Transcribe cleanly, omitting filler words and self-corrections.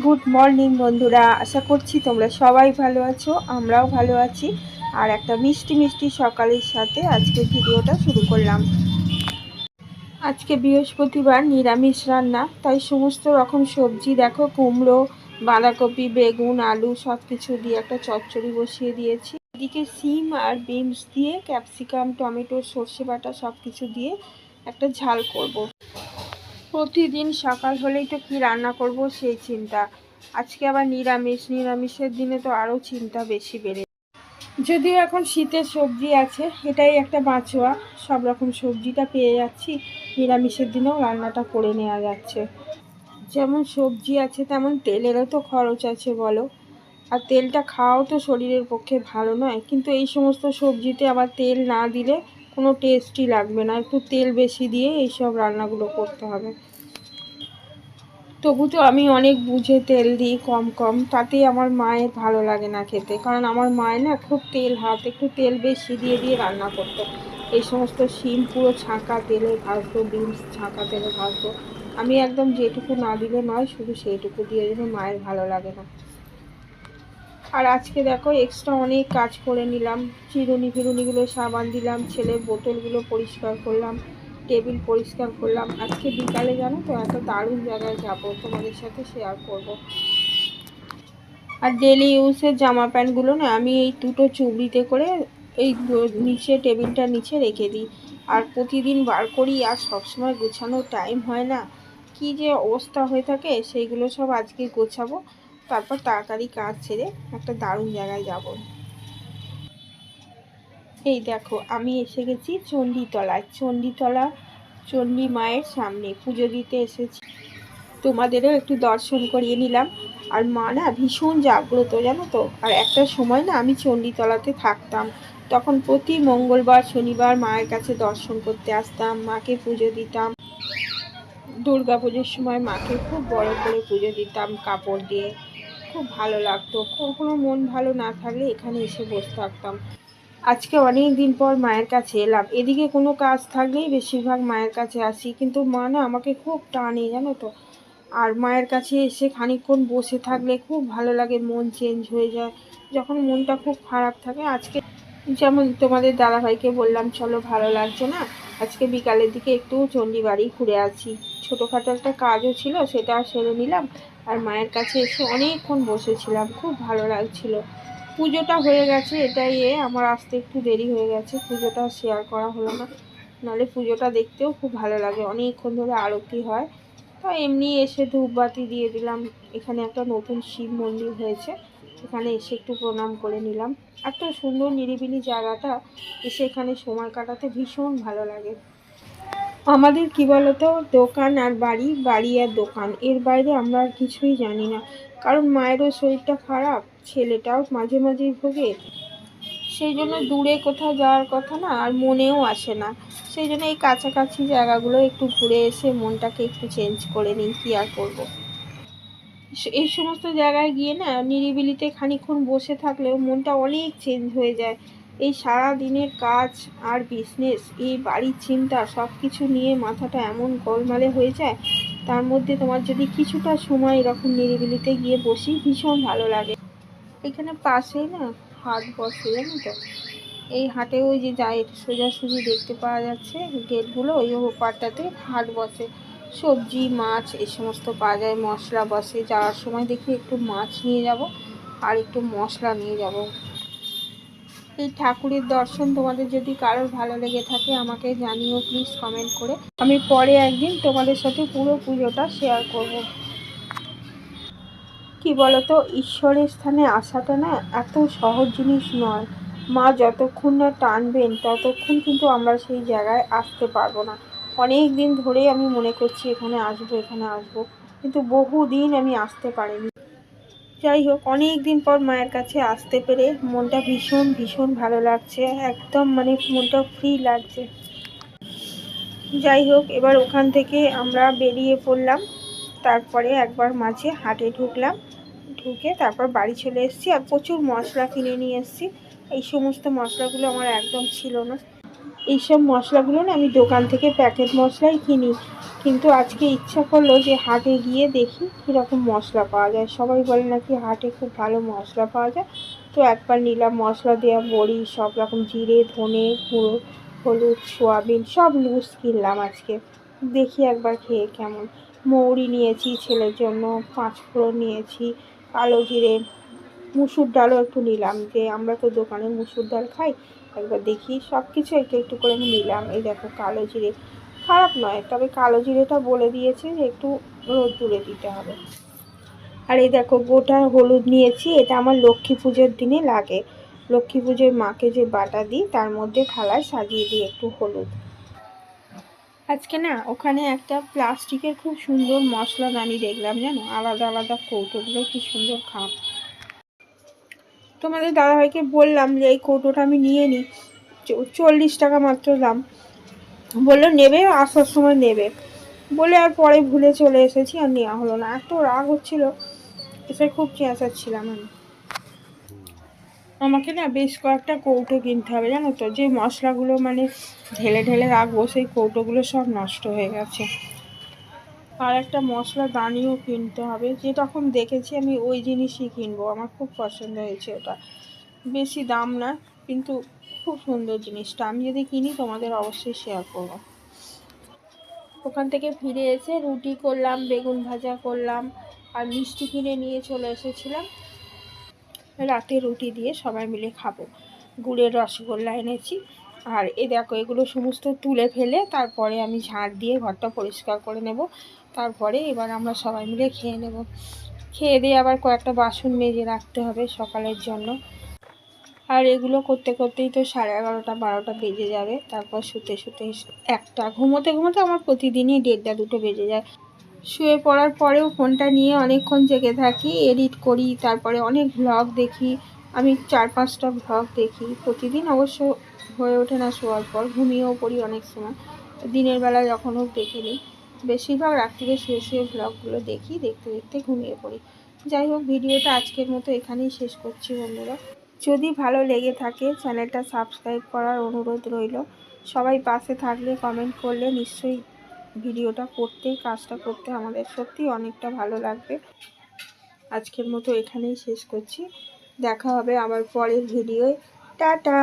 Good morning বন্ধুরা, আশা করছি তোমরা সবাই ভালো আছো, আমরাও ভালো আছি। আর একটা মিষ্টি মিষ্টি সকালের সাথে আজকে ভিডিওটা শুরু করলাম। আজকে বৃহস্পতিবার, নিরামিষ রান্না, তাই সমস্ত রকম সবজি দেখো, কুমড়ো, বাঁধাকপি, বেগুন, আলু সব কিছু দিয়ে একটা চচ্চড়ি বসিয়ে দিয়েছি। এদিকে সিম আর বিনস দিয়ে ক্যাপসিকাম, টমেটো, সর্ষে বাটা সব কিছু দিয়ে একটা ঝাল করব। প্রতিদিন সকাল হলেই তো কি রান্না করব সেই চিন্তা। আজকে আবার নিরামিষের দিনে তো আরও চিন্তা বেশি বেড়ে। যদিও এখন শীতের সবজি আছে, এটাই একটা বাঁচোয়া, সব রকম সবজিটা পেয়ে যাচ্ছি, নিরামিষের দিনেও রান্নাটা করে নেওয়া যাচ্ছে। যেমন সবজি আছে তেমন তেলেরও তো খরচ আছে বলো, আর তেলটা খাওয়াও তো শরীরের পক্ষে ভালো নয়। কিন্তু এই সমস্ত সবজিতে আবার তেল না দিলে কোনো টেস্টই লাগবে না, একটু তেল বেশি দিয়ে এইসব রান্নাগুলো করতে হবে। তবু তো আমি অনেক বুঝে তেল দিই কম কম, তাতেই আমার মায়ের ভালো লাগে না খেতে। কারণ আমার মায়ের না খুব তেল হাত, একটু তেল বেশি দিয়ে দিয়ে রান্না করতো। এই সমস্ত শিম পুরো ছাঁকা তেলে ভাজতো, বিনস ছাঁকা তেলে ভাজতো। আমি একদম যেটুকু না দিলে নয়, শুধু সেইটুকু দিয়ে দিলে মায়ের ভালো লাগে না। আর আজকে দেখো এক্সট্রা অনেক কাজ করে নিলাম। ফিরুনিগুলো সাবান দিলাম, ছেলের বোতলগুলো পরিষ্কার করলাম, টেবিল পরিষ্কার করলাম। আজকে বিকালে জানো তো একটা দারুণ জায়গায় যাবো, তোমাদের সাথে শেয়ার করব। আর ডেলি ইউজের জামা প্যান্টগুলো না আমি এই দুটো চুবড়িতে করে এই নিচে টেবিলটার নিচে রেখে দিই। আর প্রতিদিন বার করি, আর সবসময় গোছানোর টাইম হয় না। কি যে অবস্থা হয়ে থাকে, সেইগুলো সব আজকে গোছাবো। তারপর তাড়াতাড়ি কাজ ছেড়ে একটা দারুণ জায়গায় যাব। এই দেখো আমি এসে গেছি চণ্ডীতলায়। চণ্ডী মায়ের সামনে পুজো দিতে এসেছি, তোমাদেরও একটু দর্শন করিয়ে নিলাম। আর মা না ভীষণ জাগ্রত জানো তো। আর একটা সময় না আমি চণ্ডীতলাতে থাকতাম, তখন প্রতি মঙ্গলবার শনিবার মায়ের কাছে দর্শন করতে আসতাম, মাকে পুজো দিতাম। দুর্গা পুজোর সময় মাকে খুব বড় করে পুজো দিতাম কাপড় দিয়ে, খুব ভালো লাগতো। কখনো মন ভালো না থাকলে এখানে এসে বসে থাকতাম। আজকে অনেক দিন পর মায়ের কাছে এলাম। এদিকে কোনো কাজ থাকলেই বেশিরভাগ মায়ের কাছে আসি, কিন্তু মা না আমাকে খুব টানে জানো তো। আর মায়ের কাছে এসে খানিকক্ষণ বসে থাকলে খুব ভালো লাগে, মন চেঞ্জ হয়ে যায় যখন মনটা খুব খারাপ থাকে। আজকে যেমন তোমাদের দাদাভাইকে বললাম চলো ভালো লাগছে না, আজকে বিকালের দিকে একটু চণ্ডীবাড়ি ঘুরে আসি। ছোটোখাটো একটা কাজও ছিল, সেটা সেরে নিলাম। আর মায়ের কাছে এসে অনেকক্ষণ বসেছিলাম, খুব ভালো লাগছিল। পুজোটা হয়ে গেছে, এটাই আমার আসতে একটু দেরি হয়ে গেছে, পুজোটা শেয়ার করা হলো না। নাহলে পুজোটা দেখতেও খুব ভালো লাগে, অনেকক্ষণ ধরে আরতি হয়। তো এমনি এসে ধূপবাতি দিয়ে দিলাম। এখানে একটা নতুন শিব মন্দির হয়েছে, এখানে এসে একটু প্রণাম করে নিলাম। এত সুন্দর নিরিবিলি জায়গাটা, এসে এখানে সময় কাটাতে ভীষণ ভালো লাগে। আমাদের কি বলতো, দোকান আর বাড়ি, বাড়ি আর দোকান, এর বাইরে আমরা আর কিছুই জানি না। কারণ মায়েরও শরীরটা খারাপ, ছেলেটাও মাঝে মাঝেই ভোগে, সেই জন্য দূরে কোথাও যাওয়ার কথা না, আর মনেও আসে না। সেই জন্য এই কাছাকাছি জায়গাগুলো একটু ঘুরে এসে মনটাকে একটু চেঞ্জ করে নিই, কী আর করবো। এই সমস্ত জায়গায় গিয়ে না নিরিবিলিতে খানিকক্ষণ বসে থাকলেও মনটা অনেক চেঞ্জ হয়ে যায়। এই সারা দিনের কাজ আর বিজনেস, এই বাড়ির চিন্তা, সব কিছু নিয়ে মাথাটা এমন গোলমালে হয়ে যায়। তার মধ্যে তোমার যদি কিছুটা সময় এরকম নিরিবিলিতে গিয়ে বসি, ভীষণ ভালো লাগে। এখানে পাশেই না হাট বসে জানো তো। এই হাটে ওই যে যায় সোজাসুজি দেখতে পাওয়া যাচ্ছে গেটগুলো, ওই ওপারটাতে হাট বসে। সবজি মাছ এই সমস্ত পাওয়া যায়, মশলা বসে। যাওয়ার সময় দেখি একটু মাছ নিয়ে যাব আর একটু মশলা নিয়ে যাব। এই ঠাকুরের দর্শন তোমাদের যদি কারোর ভালো লেগে থাকে আমাকে জানিও প্লিজ কমেন্ট করে। আমি পরে একদিন তোমাদের সাথে পুরো পুজোটা শেয়ার করব। কি বলতো, ঈশ্বরের স্থানে আসাটা না এত সহজ জিনিস নয়। মা যতক্ষণ না টানবেন ততক্ষণ কিন্তু আমরা সেই জায়গায় আসতে পারবো না। অনেক দিন ধরেই আমি মনে করছি এখানে আসবো, এখানে আসবো, কিন্তু বহুদিন আমি আসতে পারিনি। যাই হোক, অনেক দিন পর মায়ের কাছে আসতে পেরে মনটা ভীষণ ভীষণ ভালো লাগছে, একদম মানে মনটা ফ্রি লাগছে। যাই হোক, এবার ওখান থেকে আমরা বেরিয়ে পড়লাম। তারপরে একবার মাঝে হাটে ঢুকলাম, ঢুকে তারপর বাড়ি চলে এসেছি। আর প্রচুর মশলা কিনে নিয়ে এসেছি, এই সমস্ত মশলাগুলো আমার একদম ছিল না। এইসব মশলাগুলো না আমি দোকান থেকে প্যাকেট মশলাই কিনি, কিন্তু আজকে ইচ্ছা করলো যে হাটে গিয়ে দেখি কীরকম মশলা পাওয়া যায়। সবাই বলে নাকি হাটে খুব ভালো মশলা পাওয়া যায়। তো একবার নিলাম মশলা দেওয়া বড়ি, সব রকম জিরে, ধনে গুঁড়ো, হলুদ, সোয়াবিন সব লুজ কিনলাম আজকে। দেখি একবার খেয়ে কেমন। মৌরি নিয়েছি ছেলের জন্য, 5 ফোড়ন নিয়েছি, কালো জিরে, মুসুর ডালও একটু নিলাম, যে আমরা তো দোকানে মুসুর ডাল খাই। একবার দেখি সব কিছু একটু একটু করে আমি নিলাম। এই দেখো কালো জিরে, খারাপ নয়, তবে কালো জিরেটা বলে দিয়েছে যে একটু রোদ্দুরে দিতে হবে। আর এই দেখো গোটা হলুদ নিয়েছি, এটা আমার লক্ষ্মী পুজোর দিনে লাগে। লক্ষ্মী পুজোয় মাকে যে বাটা দিই তার মধ্যে থালায় সাজিয়ে দিই একটু হলুদ। আজকে না ওখানে একটা প্লাস্টিকের খুব সুন্দর মশলাদানি দেখলাম, জানো, আলাদা আলাদা কৌটোগুলো কি সুন্দর খাম। তোমাদের দাদাভাইকে বললাম যে এই কৌটোটা আমি নিয়ে নিই, 40 টাকা মাত্র দাম। বললো নেবে, আসার সময় নেবে বলে, আর পরে ভুলে চলে এসেছি, আর নেওয়া হলো না। এত রাগ হচ্ছিল, এসে খুব চেঁচাচ্ছিলাম আমি। আমাকে না বেশ কয়েকটা কৌটো কিনতে হবে, জানো তো, যে মশলাগুলো মানে ঢেলে ঢেলে রাখবো সেই কৌটোগুলো সব নষ্ট হয়ে গেছে। আর একটা মশলা দানিও কিনতে হবে, যেরকম দেখেছি আমি ওই জিনিসই কিনবো। আমার খুব পছন্দ হয়েছে ওটা, বেশি দাম না, কিন্তু খুব সুন্দর জিনিসটা। আমি যদি কিনি তোমাদের অবশ্যই শেয়ার করবো। ওখান থেকে ফিরে এসে রুটি করলাম, বেগুন ভাজা করলাম, আর মিষ্টি কিনে নিয়ে চলে এসেছিলাম। রাতে রুটি দিয়ে সবাই মিলে খাবো। গুড়ের রসগোল্লা এনেছি। আর এ দেখো এগুলো সমস্ত তুলে ফেলে তারপরে আমি ঝাড় দিয়ে ঘরটা পরিষ্কার করে নেব। তারপরে এবার আমরা সবাই মিলে খেয়ে নেব। খেয়ে দিয়ে আবার কয়েকটা বাসন মেজে রাখতে হবে সকালের জন্য। আর এগুলো করতে করতেই তো 11:30 12টা বেজে যাবে। তারপর শুতে শুতে 1টা, ঘুমোতে ঘুমোতে আমার প্রতিদিনই 1:30 2টো বেজে যায়। শুয়ে পড়ার পরেও ফোনটা নিয়ে অনেকক্ষণ জেগে থাকি, এডিট করি, তারপরে অনেক ভ্লগ দেখি। আমি 4-5টা ভ্লগ দেখি প্রতিদিন। অবশ্য হয়ে ওঠে না শোয়ার পর, ঘুমিয়েও পড়ি অনেক সময়। দিনের বেলা যখন হোক দেখে নিই। বেশিরভাগ রাত্রিরে শুয়ে শুয়ে ভ্লগগুলো দেখি, দেখতে দেখতে ঘুমিয়ে পড়ি। যাই হোক, ভিডিওটা আজকের মতো এখানেই শেষ করছি বন্ধুরা। যদি ভালো লেগে থাকে চ্যানেলটা সাবস্ক্রাইব করার অনুরোধ রইল। সবাই পাশে থাকলে, কমেন্ট করলে নিশ্চয়ই ভিডিওটা করতে, কাজটা করতে আমাদের সত্যি অনেকটা ভালো লাগবে। আজকের মতো এখানেই শেষ করছি। দেখা হবে আবার পরের ভিডিওয়। টাটা।